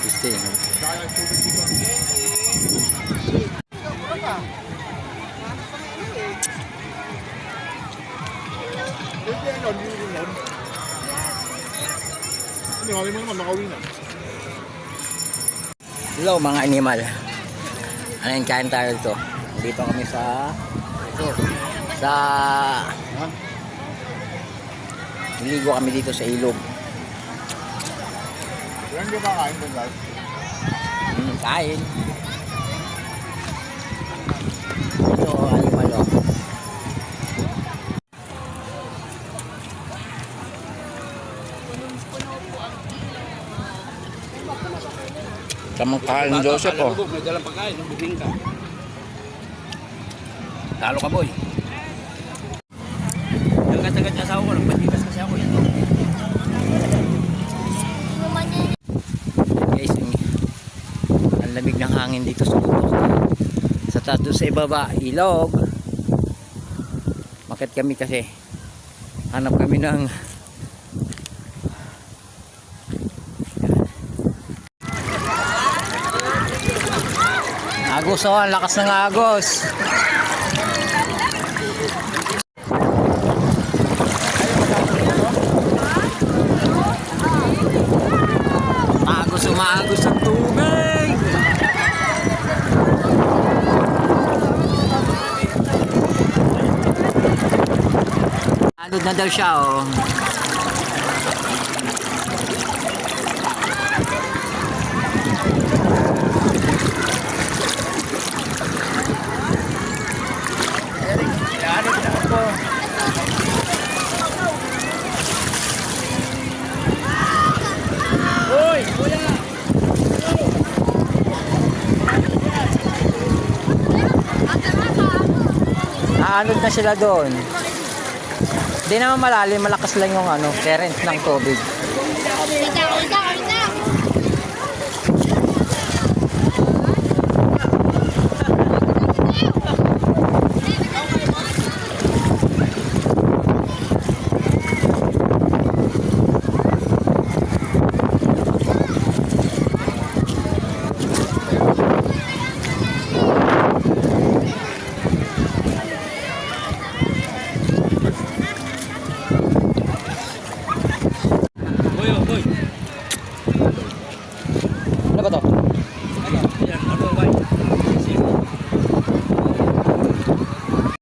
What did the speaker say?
Pisting. Hello mga animal. Ayan, kain tayo dito. Dito kami sa niligo kami dito sa ilog. Yan yung kakain doon guys. Kain. Ito, animal o. Tamang kain, Joseph o. May dalang pagkain, bibing ka. Talo ka, boy. Yung agad-agad na asawa ko, nagpatigas kasi ako ito. Guys, ang lamig ng hangin dito sa bundok. Sa taas doon sa ibaba, ilog. Makit kami kasi hanap kami ng agos o, ang lakas ng agos. Umaagos ang tubig. Alod na daw siya oh. Hoy, kuya. Aanod na sila doon. Hindi naman malalim, malakas lang yung current ng tubig.